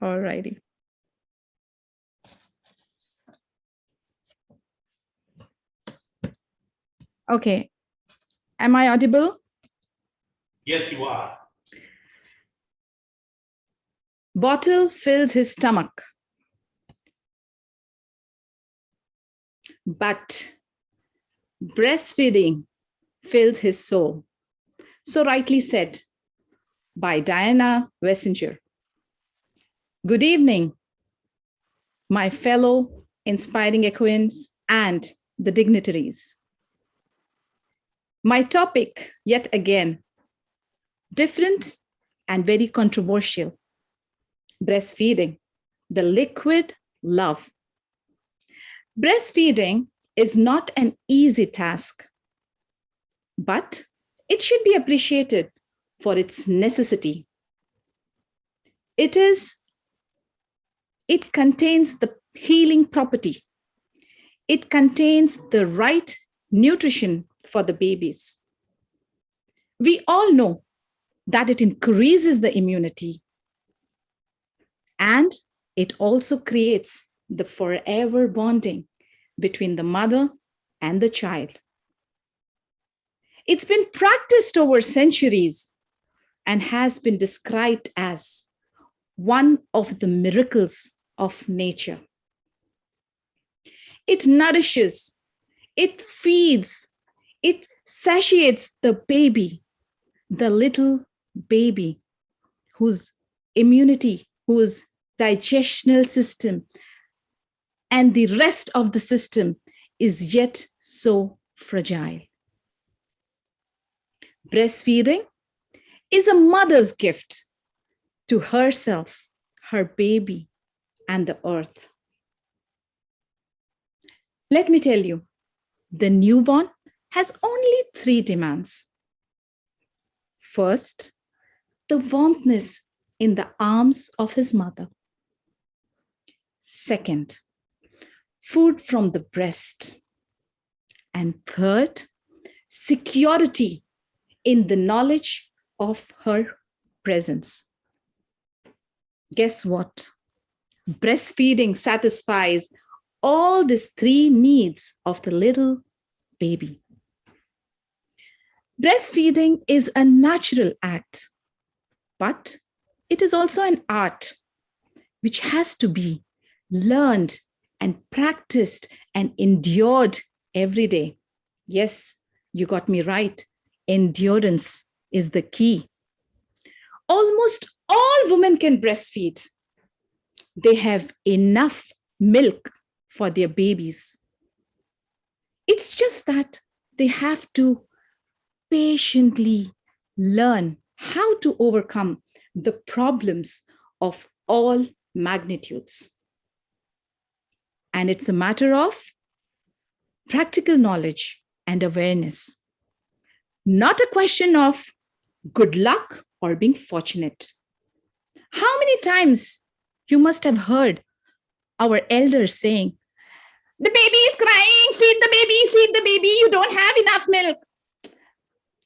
All righty. Okay. Am I audible? Yes, you are. Bottle fills his stomach, but breastfeeding fills his soul. So rightly said by Diana Wessinger. Good evening, my fellow inspiring equines and the dignitaries. My topic, yet again, different and very controversial. Breastfeeding, the liquid love. Breastfeeding is not an easy task, but it should be appreciated for its necessity. It contains the healing property. It contains the right nutrition for the babies. We all know that it increases the immunity, and it also creates the forever bonding between the mother and the child. It's been practiced over centuries and has been described as one of the miracles of nature. It nourishes, it feeds, it satiates the baby, the little baby whose immunity, whose digestional system, and the rest of the system is yet so fragile. Breastfeeding is a mother's gift to herself, her baby, and the earth. Let me tell you, the newborn has only 3 demands. First, the warmthness in the arms of his mother. Second, food from the breast. And third, security in the knowledge of her presence. Guess what? Breastfeeding satisfies all these 3 needs of the little baby. Breastfeeding is a natural act, but it is also an art which has to be learned and practiced and endured every day. Yes, you got me right. Endurance is the key. Almost all women can breastfeed. They have enough milk for their babies. It's just that they have to patiently learn how to overcome the problems of all magnitudes. And it's a matter of practical knowledge and awareness, not a question of good luck or being fortunate. How many times you must have heard our elders saying, "The baby is crying, feed the baby, you don't have enough milk."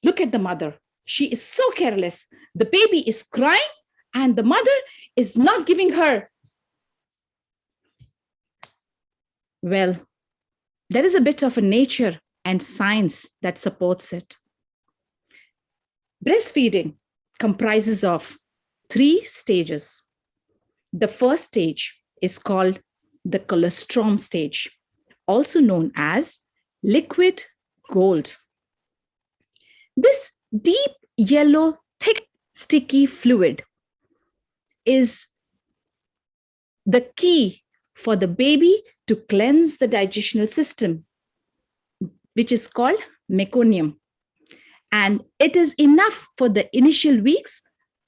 Look at the mother. She is so careless. The baby is crying and the mother is not giving her. Well, there is a bit of a nature and science that supports it. Breastfeeding comprises of 3 stages. The first stage is called the colostrum stage, also known as liquid gold. This deep yellow, thick, sticky fluid is the key for the baby to cleanse the digestional system, which is called meconium. And it is enough for the initial weeks.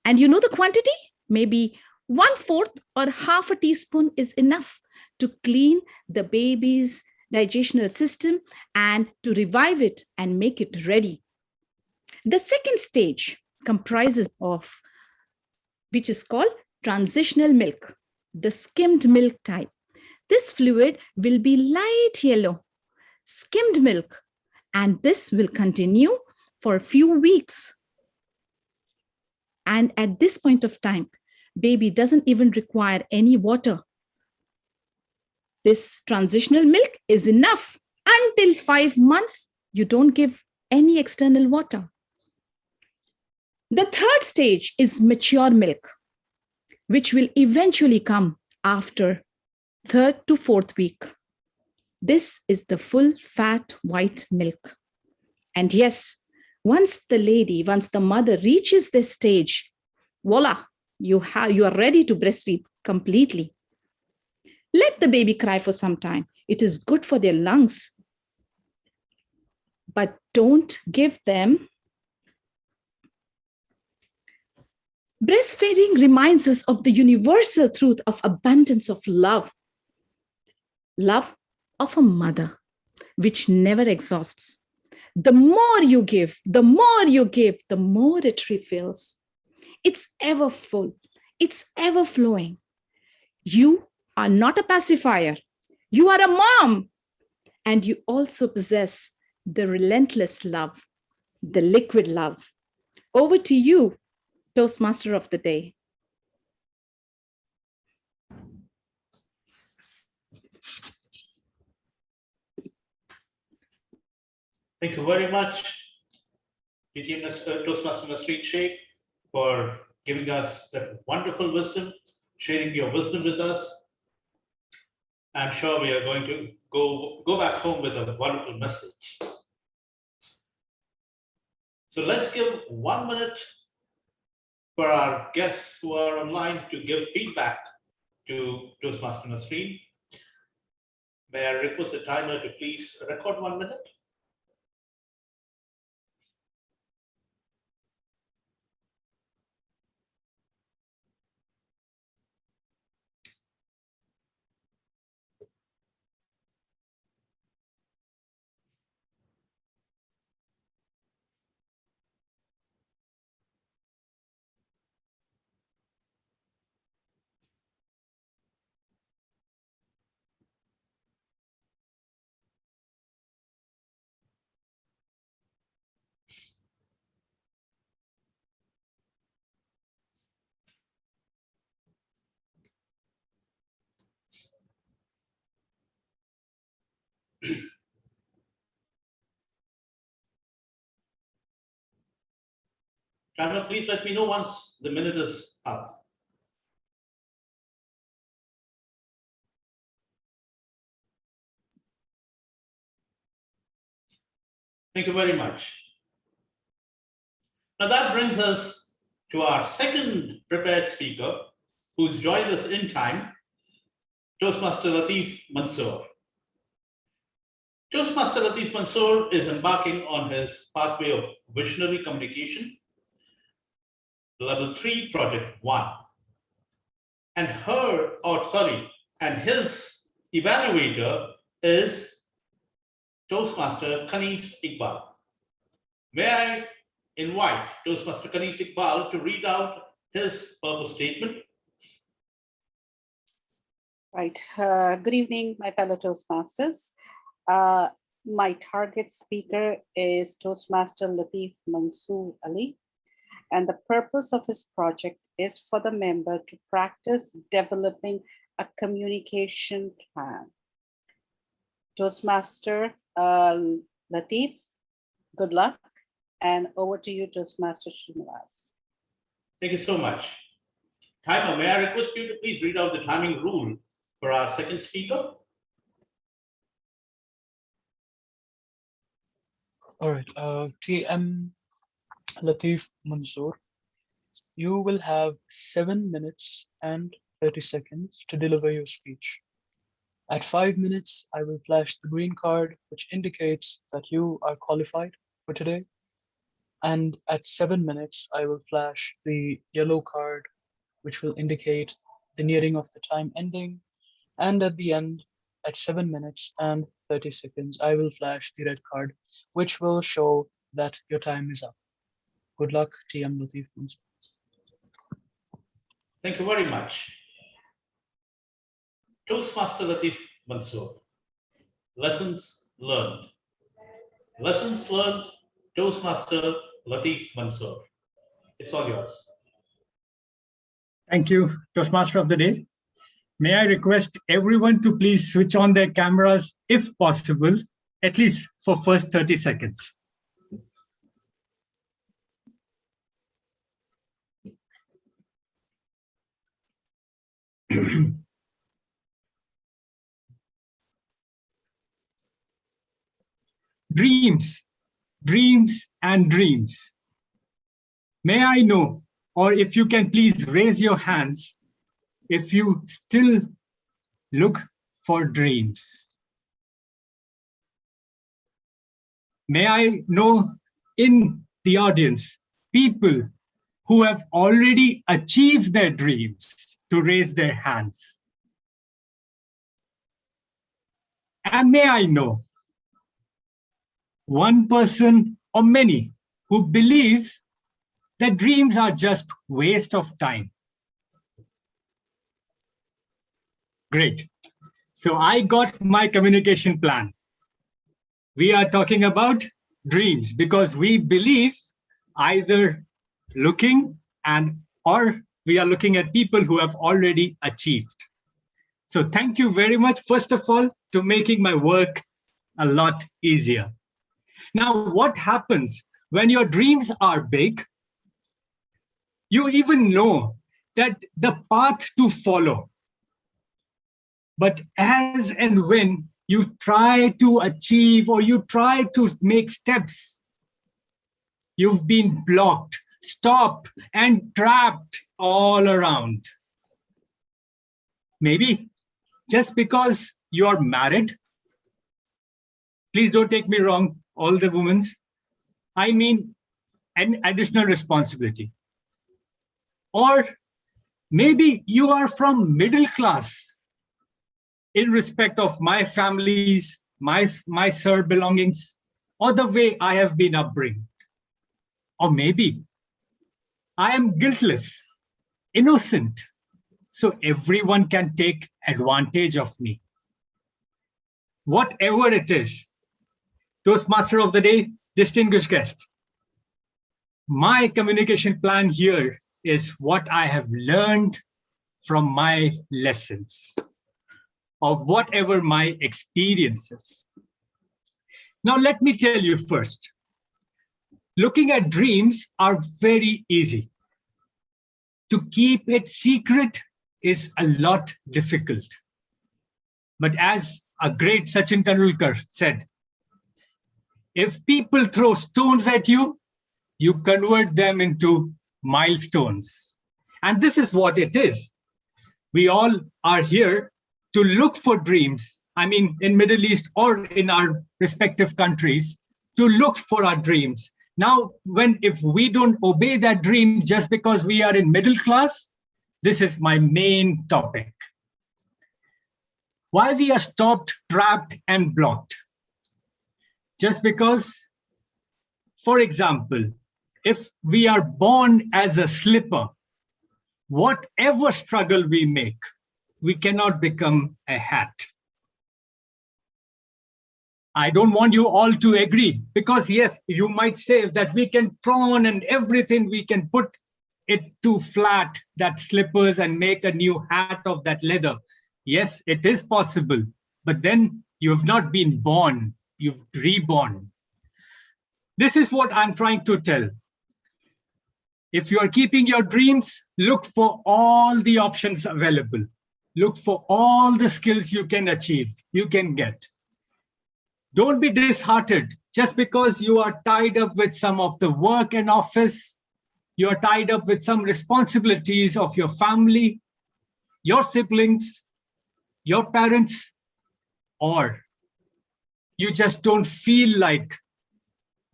And you know the quantity? Maybe 1/4 or half a teaspoon is enough to clean the baby's digestional system and to revive it and make it ready. The second stage comprises of, which is called transitional milk, the skimmed milk type. This fluid will be light yellow, skimmed milk, and this will continue for a few weeks. And at this point of time, baby doesn't even require any water. This transitional milk is enough. Until 5 months, you don't give any external water. The third stage is mature milk, which will eventually come after third to fourth week. This is the full fat white milk. And yes, once the mother reaches this stage, voila, you are ready to breastfeed completely. Let the baby cry for some time. It is good for their lungs. But don't give them. Breastfeeding reminds us of the universal truth of abundance of love. Love of a mother, which never exhausts. The more you give, the more it refills. It's ever full. It's ever flowing. You are not a pacifier. You are a mom. And you also possess the relentless love, the liquid love. Over to you, Toastmaster of the day. Thank you very much, Toastmaster Nasreen Sheikh, for giving us that wonderful wisdom, sharing your wisdom with us. I'm sure we are going to go back home with a wonderful message. So let's give 1 minute for our guests who are online to give feedback to Toastmaster Nasreen. May I request the timer to please record 1 minute? Timer, please let me know once the minute is up. Thank you very much. Now that brings us to our second prepared speaker, who's joined us in time, Toastmaster Latif Mansoor. Toastmaster Latif Mansoor is embarking on his pathway of visionary communication, level 3, project 1. And his evaluator is Toastmaster Kanis Iqbal. May I invite Toastmaster Kanis Iqbal to read out his purpose statement. Right. Good evening, my fellow Toastmasters. My target speaker is Toastmaster Latif Mansoor Ali, and the purpose of his project is for the member to practice developing a communication plan. Toastmaster Latif, good luck, and over to you, Toastmaster Srinivas. Thank you so much. Timer, may I request you to please read out the timing rule for our second speaker? All right, TM Latif Mansoor, you will have 7 minutes and 30 seconds to deliver your speech. At 5 minutes, I will flash the green card, which indicates that you are qualified for today. And at 7 minutes, I will flash the yellow card, which will indicate the nearing of the time ending. And at the end, at 7 minutes and 30 seconds, I will flash the red card, which will show that your time is up. Good luck, TM Latif Mansoor. Thank you very much. Toastmaster Latif Mansoor. Lessons learned. Lessons learned, Toastmaster Latif Mansoor. It's all yours. Thank you, Toastmaster of the Day. May I request everyone to please switch on their cameras if possible, at least for first 30 seconds. Dreams, dreams and dreams. May I know, or if you can please raise your hands, if you still look for dreams. May I know in the audience, people who have already achieved their dreams to raise their hands. And may I know one person or many who believes that dreams are just waste of time. Great. So I got my communication plan. We are talking about dreams because we believe either looking or we are looking at people who have already achieved. So thank you very much, first of all, to making my work a lot easier. Now, what happens when your dreams are big? You even know that the path to follow. But as and when you try to achieve or you try to make steps, you've been blocked, stopped, and trapped all around. Maybe just because you're married. Please don't take me wrong, all the women. I mean an additional responsibility. Or maybe you are from middle class in respect of my family's, my sir belongings, or the way I have been upbringed. Or maybe I am guiltless, innocent, so everyone can take advantage of me. Whatever it is, Toastmaster of the Day, distinguished guest, my communication plan here is what I have learned from my lessons, of whatever my experiences. Now, let me tell you first, looking at dreams are very easy. To keep it secret is a lot difficult. But as a great Sachin Tendulkar said, if people throw stones at you, you convert them into milestones. And this is what it is. We all are here to look for dreams. I mean, in Middle East or in our respective countries, to look for our dreams. Now, if we don't obey that dream just because we are in middle class, this is my main topic. Why we are stopped, trapped, and blocked? Just because, for example, if we are born as a slipper, whatever struggle we make, we cannot become a hat. I don't want you all to agree because yes, you might say that we can prawn and everything, we can put it too flat, that slippers, and make a new hat of that leather. Yes, it is possible, but then you have not been born, you've reborn. This is what I'm trying to tell. If you are keeping your dreams, look for all the options available. Look for all the skills you can achieve, you can get. Don't be disheartened just because you are tied up with some of the work and office, you are tied up with some responsibilities of your family, your siblings, your parents, or you just don't feel like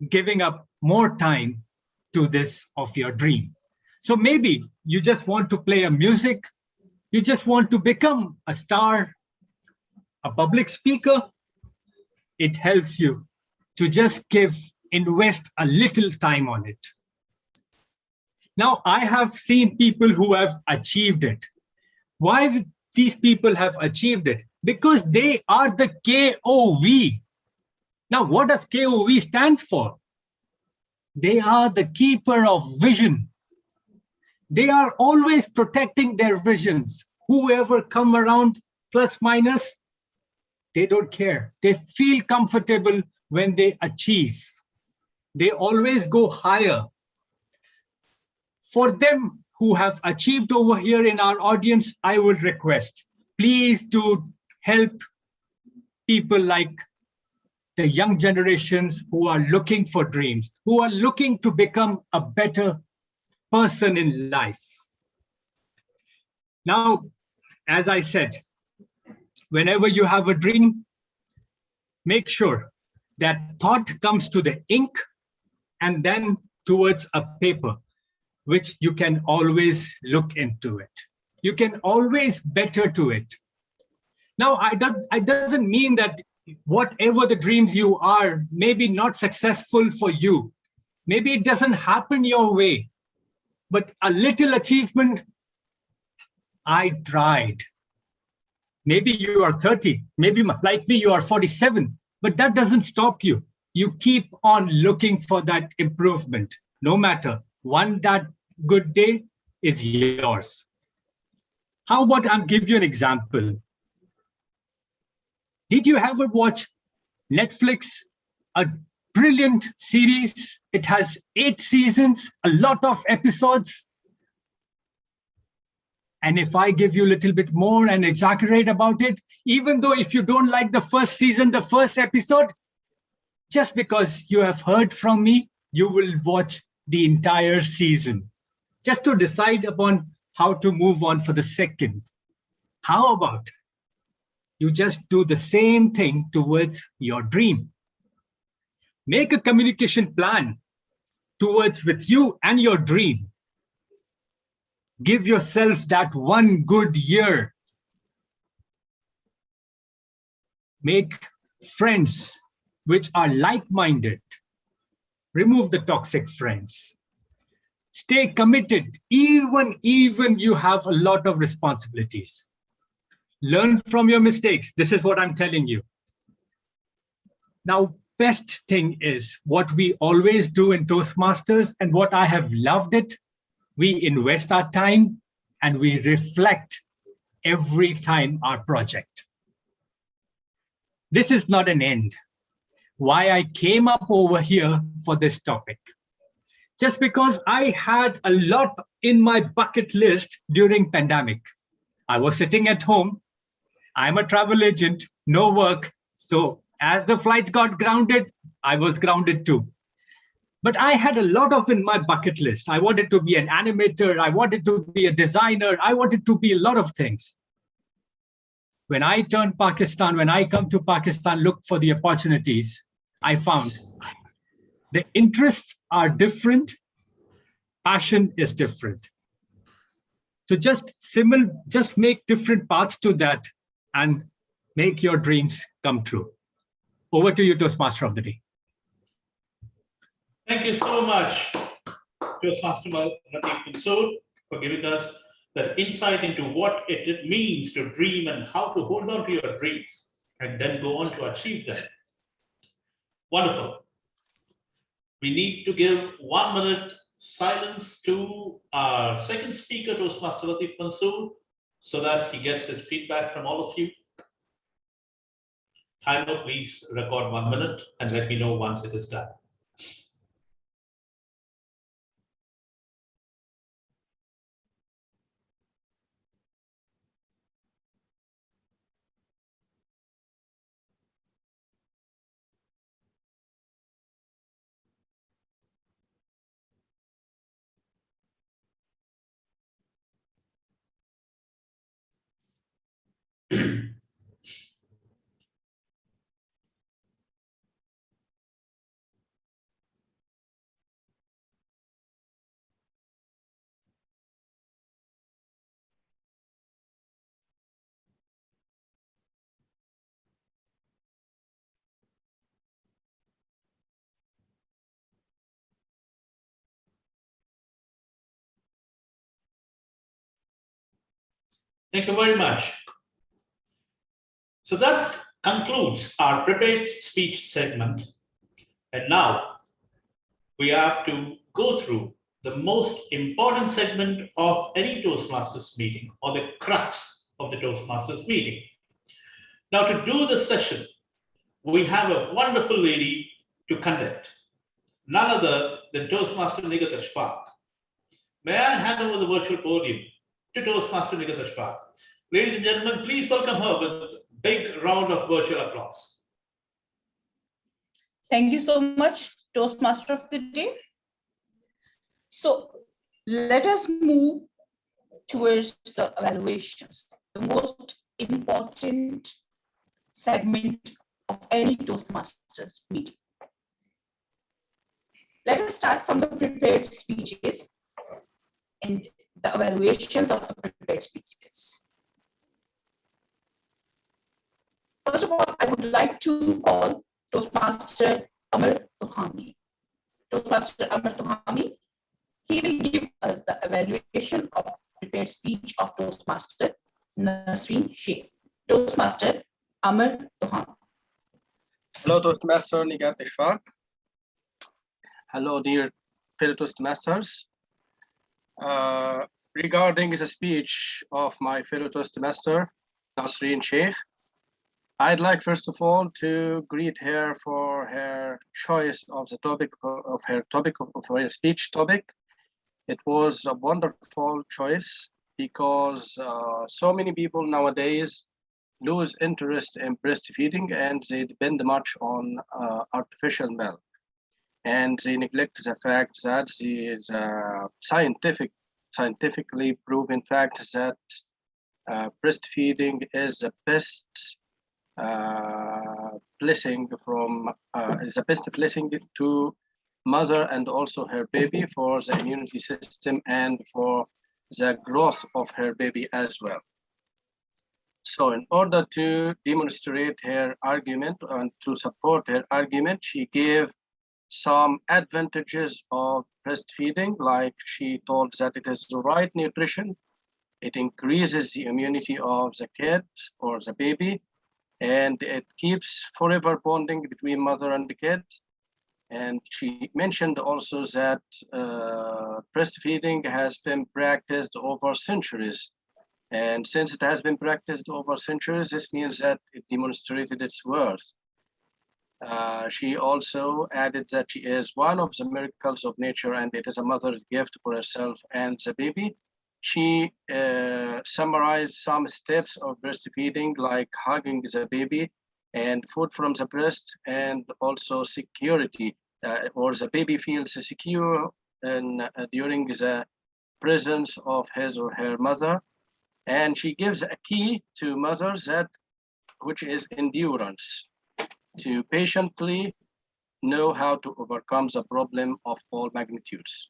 giving up more time to this of your dream. So maybe you just want to play a music, you just want to become a star, a public speaker. It helps you to just invest a little time on it. Now, I have seen people who have achieved it. Why these people have achieved it? Because they are the KOV. Now, what does KOV stands for? They are the keeper of vision. They are always protecting their visions. Whoever come around, plus minus, they don't care. They feel comfortable when they achieve. They always go higher. For them who have achieved over here in our audience, I would request, please do help people like the young generations who are looking for dreams, who are looking to become a better person in life. Now, as I said, whenever you have a dream, make sure that thought comes to the ink and then towards a paper, which you can always look into it. You can always better to it. Now, it doesn't mean that whatever the dreams you are, maybe not successful for you. Maybe it doesn't happen your way, but a little achievement, I tried. Maybe you are 30, maybe like me, you are 47, but that doesn't stop you. You keep on looking for that improvement, no matter one that good day is yours. How about I'll give you an example. Did you ever watch Netflix, a brilliant series? It has 8 seasons, a lot of episodes. And if I give you a little bit more and exaggerate about it, even though if you don't like the first season, the first episode, just because you have heard from me, you will watch the entire season, just to decide upon how to move on for the second. How about you just do the same thing towards your dream? Make a communication plan towards with you and your dream. Give yourself that one good year. Make friends which are like-minded. Remove the toxic friends. Stay committed, even you have a lot of responsibilities. Learn from your mistakes. This is what I'm telling you. Now, best thing is what we always do in Toastmasters, and what I have loved it, we invest our time and we reflect every time our project. This is not an end. Why I came up over here for this topic. Just because I had a lot in my bucket list during pandemic. I was sitting at home. I'm a travel agent, no work. So as the flights got grounded, I was grounded too. But I had a lot of in my bucket list. I wanted to be an animator. I wanted to be a designer. I wanted to be a lot of things. When I turned Pakistan, when I come to Pakistan, look for the opportunities, I found the interests are different. Passion is different. So just make different paths to that and make your dreams come true. Over to you, Toastmaster of the Day. Thank you so much, Toastmaster Latif Mansoor, for giving us that insight into what it means to dream and how to hold on to your dreams and then go on to achieve them. Wonderful. We need to give 1 minute silence to our second speaker, Toastmaster Latif Mansoor, so that he gets his feedback from all of you. Timer, please record 1 minute and let me know once it is done. Thank you very much. So that concludes our prepared speech segment. And now we have to go through the most important segment of any Toastmasters meeting, or the crux of the Toastmasters meeting. Now, to do this session, we have a wonderful lady to conduct, none other than Toastmaster Nigat Ashfaq. May I hand over the virtual podium to Toastmaster Nigat Ashfaq. Ladies and gentlemen, please welcome her with a big round of virtual applause. Thank you so much, Toastmaster of the Day. So let us move towards the evaluations, the most important segment of any Toastmasters meeting. Let us start from the prepared speeches and the evaluations of the prepared speeches. First of all, I would like to call Toastmaster Amar Tuhami. Toastmaster Amar Tuhami, he will give us the evaluation of prepared speech of Toastmaster Nasreen Sheikh. Toastmaster Amar Tuhami. Hello, Toastmaster Nigat Ashfaq. Hello, dear fellow Toastmasters. Regarding the speech of my fellow Toastmaster, Nasreen Sheikh, I'd like first of all to greet her for her choice of the topic of her speech topic. It was a wonderful choice because so many people nowadays lose interest in breastfeeding and they depend much on artificial milk. And they neglect the fact that the scientifically proven fact that breastfeeding is the best blessing to mother and also her baby for the immunity system and for the growth of her baby as well. So in order to demonstrate her argument and to support her argument, she gave some advantages of breastfeeding, like she told that it is the right nutrition, it increases the immunity of the kid or the baby, and it keeps forever bonding between mother and the kid. And she mentioned also that breastfeeding has been practiced over centuries. And since it has been practiced over centuries, this means that it demonstrated its worth. She also added that she is one of the miracles of nature and it is a mother's gift for herself and the baby. She summarized some steps of breastfeeding, like hugging the baby and food from the breast, and also security, or the baby feels secure during the presence of his or her mother. And she gives a key to mothers, which is endurance, to patiently know how to overcome the problem of all magnitudes.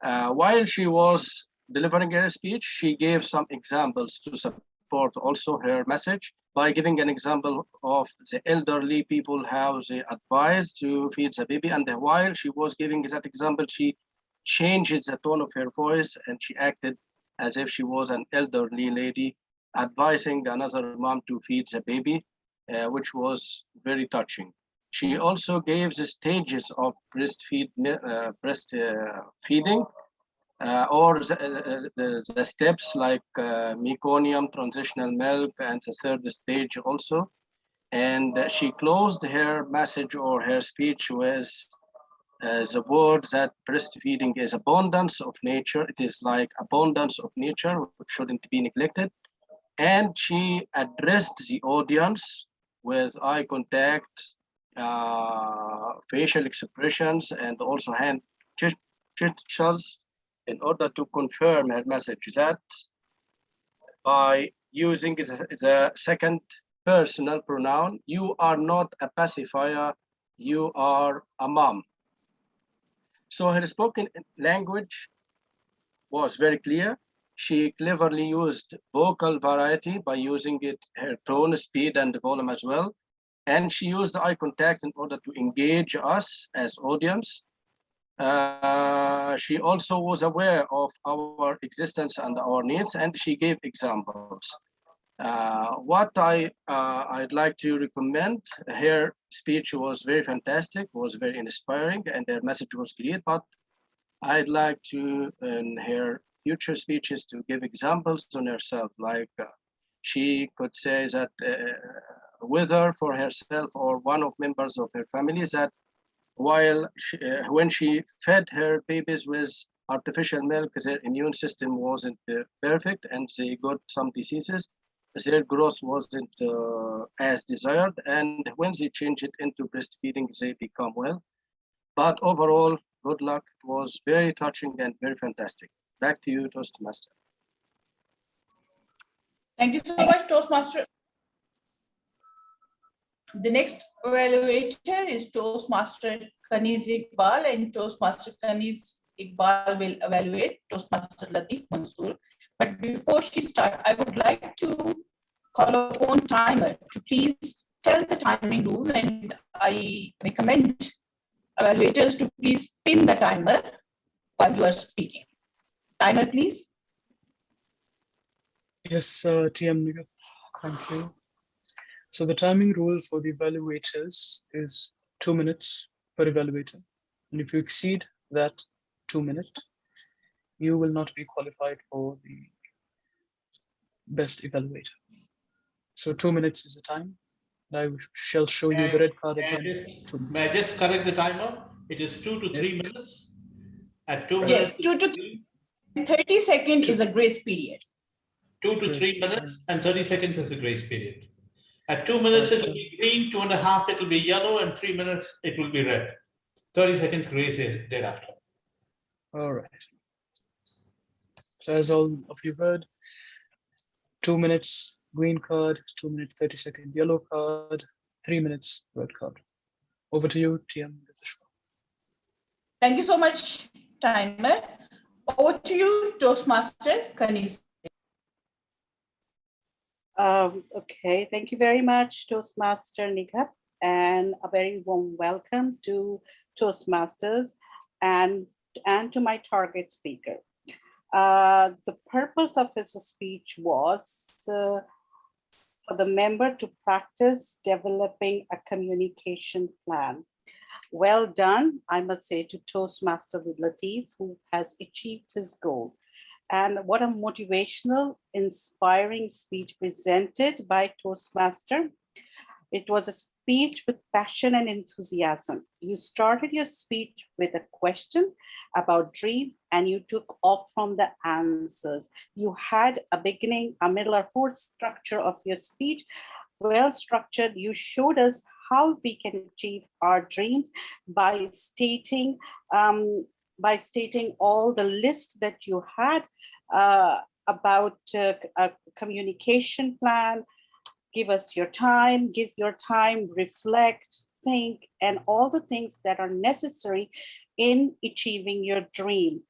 While she was delivering her speech, she gave some examples to support also her message by giving an example of the elderly people, how they advise to feed the baby. And while she was giving that example, she changed the tone of her voice and she acted as if she was an elderly lady advising another mom to feed the baby, which was very touching. She also gave the stages of breastfeeding, or the steps like meconium, transitional milk, and the third stage also. And she closed her message or her speech with the word that breastfeeding is abundance of nature. It is like abundance of nature, which shouldn't be neglected. And she addressed the audience with eye contact, facial expressions, and also hand gestures in order to confirm her message that by using the second personal pronoun, you are not a pacifier, you are a mom. So her spoken language was very clear. She cleverly used vocal variety by using her tone, speed, and volume as well. And she used eye contact in order to engage us as audience. She also was aware of our existence and our needs, and she gave examples. What I'd like to recommend, her speech was very fantastic, was very inspiring, and her message was clear, but I'd like to, in her future speeches, to give examples on herself, like she could say that whether for herself or one of members of her family, that when she fed her babies with artificial milk, their immune system wasn't perfect and they got some diseases. Their growth wasn't as desired. And when they change it into breastfeeding, they become well. But overall, good luck. It was very touching and very fantastic. Back to you, Toastmaster. Thank you so much, Toastmaster. The next evaluator is Toastmaster Kaniz Iqbal, and Toastmaster Kaniz Iqbal will evaluate Toastmaster Latif Mansoor. But before she starts, I would like to call upon timer to please tell the timing rules, and I recommend evaluators to please pin the timer while you are speaking. Timer, please. Yes, TM Nigam, thank you. So the timing rule for the evaluators is 2 minutes per evaluator. And if you exceed that 2 minutes, you will not be qualified for the best evaluator. So 2 minutes is the time. I shall show you the red card again. May I just correct the timer? It is 2 to 3 minutes. At 2 Yes, minutes, 2 to 3. 30 seconds is a grace period. 2 to 3 minutes and 30 seconds is the grace period. At 2 minutes, it will be green, 2.5, it will be yellow, and 3 minutes, it will be red. 30 seconds grace thereafter. All right. So as all of you heard, 2 minutes green card, 2 minutes 30 seconds yellow card, 3 minutes red card. Over to you, TM. Thank you so much, timer. Over to you, Toastmaster Kaniz. Okay, thank you very much, Toastmaster Nigam, and a very warm welcome to Toastmasters and to my target speaker. The purpose of his speech was for the member to practice developing a communication plan. Well done, I must say, to Toastmaster Latif, who has achieved his goal. And what a motivational, inspiring speech presented by Toastmaster. It was a speech with passion and enthusiasm. You started your speech with a question about dreams and you took off from the answers. You had a beginning, a middle, a whole structure of your speech, well structured. You showed us how we can achieve our dreams by stating all the list that you had about a communication plan. Give us your time, give your time, reflect, think, and all the things that are necessary in achieving your dream.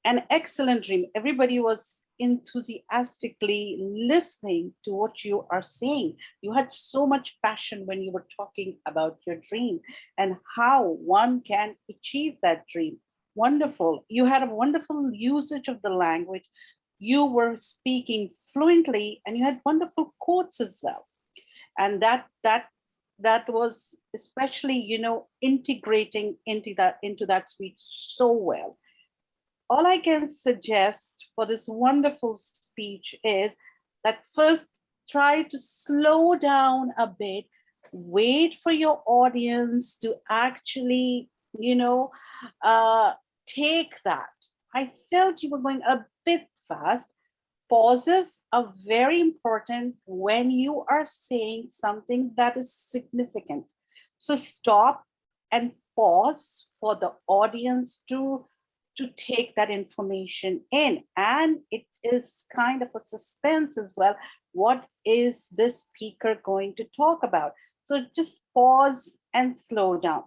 An excellent dream. Everybody was enthusiastically listening to what you are saying. You had so much passion when you were talking about your dream and how one can achieve that dream. Wonderful. You had a wonderful usage of the language. You were speaking fluently and you had wonderful quotes as well. And that was especially, integrating into that speech so well. All I can suggest for this wonderful speech is that first try to slow down a bit, wait for your audience to actually, take that. I felt you were going a bit fast. Pauses are very important when you are saying something that is significant. So stop and pause for the audience to take that information in. And it is kind of a suspense as well. What is this speaker going to talk about? So just pause and slow down.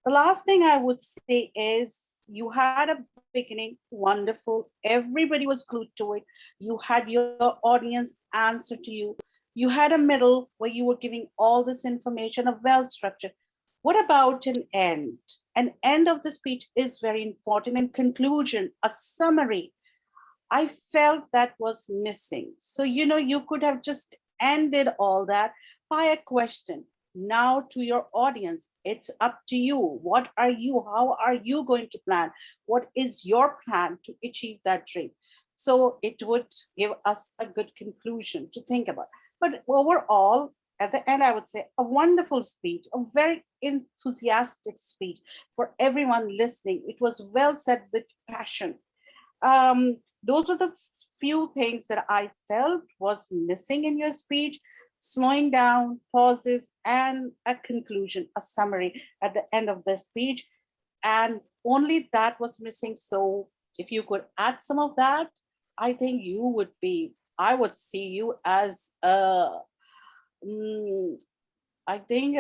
The last thing I would say is you had a beginning, wonderful. Everybody was glued to it. You had your audience answer to you. You had a middle where you were giving all this information of well-structured. What about an end? An end of the speech is very important. In conclusion, a summary. I felt that was missing. So, you could have just ended all that by a question. Now to your audience, it's up to you. What are you, how are you going to plan? What is your plan to achieve that dream? So it would give us a good conclusion to think about. But overall, at the end, I would say a wonderful speech, a very enthusiastic speech for everyone listening. It was well said with passion. Those are the few things that I felt was missing in your speech: slowing down, pauses, and a conclusion, a summary at the end of the speech. And only that was missing. So if you could add some of that, I think you would be, I would see you as I think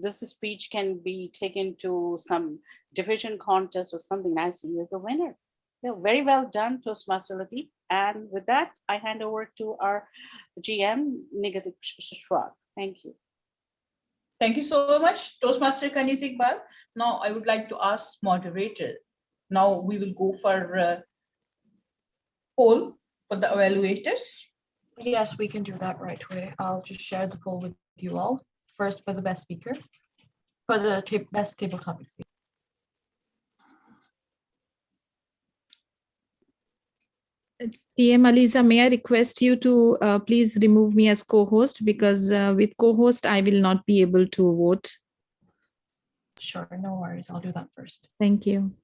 this speech can be taken to some division contest or something. I see you as a winner. Yeah, very well done, Toastmaster Latif. And with that, I hand over to our GM, Nigatik Shishwal. Thank you. Thank you so much, Toastmaster Kanis Iqbal. Now I would like to ask moderator. Now we will go for poll for the evaluators. Yes, we can do that right away. I'll just share the poll with you all. First, for the best speaker, for the best table topic speaker. TM Aliza, may I request you to please remove me as co-host, because with co-host, I will not be able to vote. Sure, no worries. I'll do that first. Thank you.